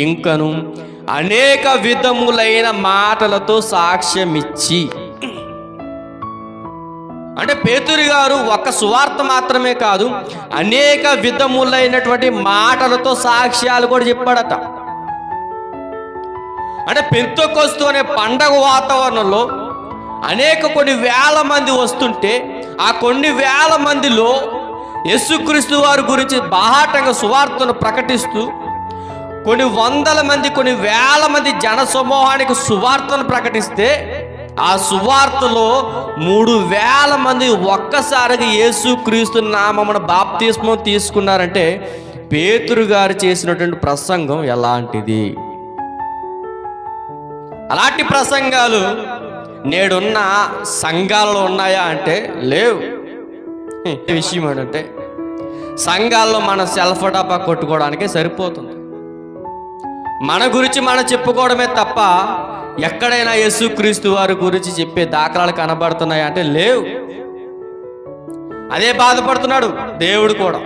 ఇంకను అనేక విధములైన మాటలతో సాక్ష్యమిచ్చి. అంటే పేతురు గారు ఒక్క సువార్త మాత్రమే కాదు, అనేక విధములైనటువంటి మాటలతో సాక్ష్యాలు కూడా చెప్పాడట. అంటే పెంతెకొస్తు అనే పండగ వాతావరణంలో కొన్ని వేల మంది వస్తుంటే, ఆ కొన్ని వేల మందిలో యేసుక్రీస్తు వారి గురించి బాహాటంగా సువార్తను ప్రకటిస్తూ కొన్ని వందల మంది, కొన్ని వేల మంది జన సమూహానికి సువార్తను ప్రకటిస్తే, ఆ సువార్తలో 3,000 మంది ఒక్కసారిగా యేసుక్రీస్తు నామమున బాప్తిస్మం తీసుకున్నారంటే పేతురు గారు చేసినటువంటి ప్రసంగం ఎలాంటిది? అలాంటి ప్రసంగాలు నేడున్న సంఘాలలో ఉన్నాయా అంటే లేవు. విషయం ఏంటంటే సంఘాల్లో మన సెల్ఫ్ డబ్బా కొట్టుకోవడానికే సరిపోతుంది. మన గురించి మనం చెప్పుకోవడమే తప్ప ఎక్కడైనా యేసుక్రీస్తు వారి గురించి చెప్పే దాఖలాలు కనబడుతున్నాయా అంటే లేవు. అదే బాధపడుతున్నాడు దేవుడు కూడా.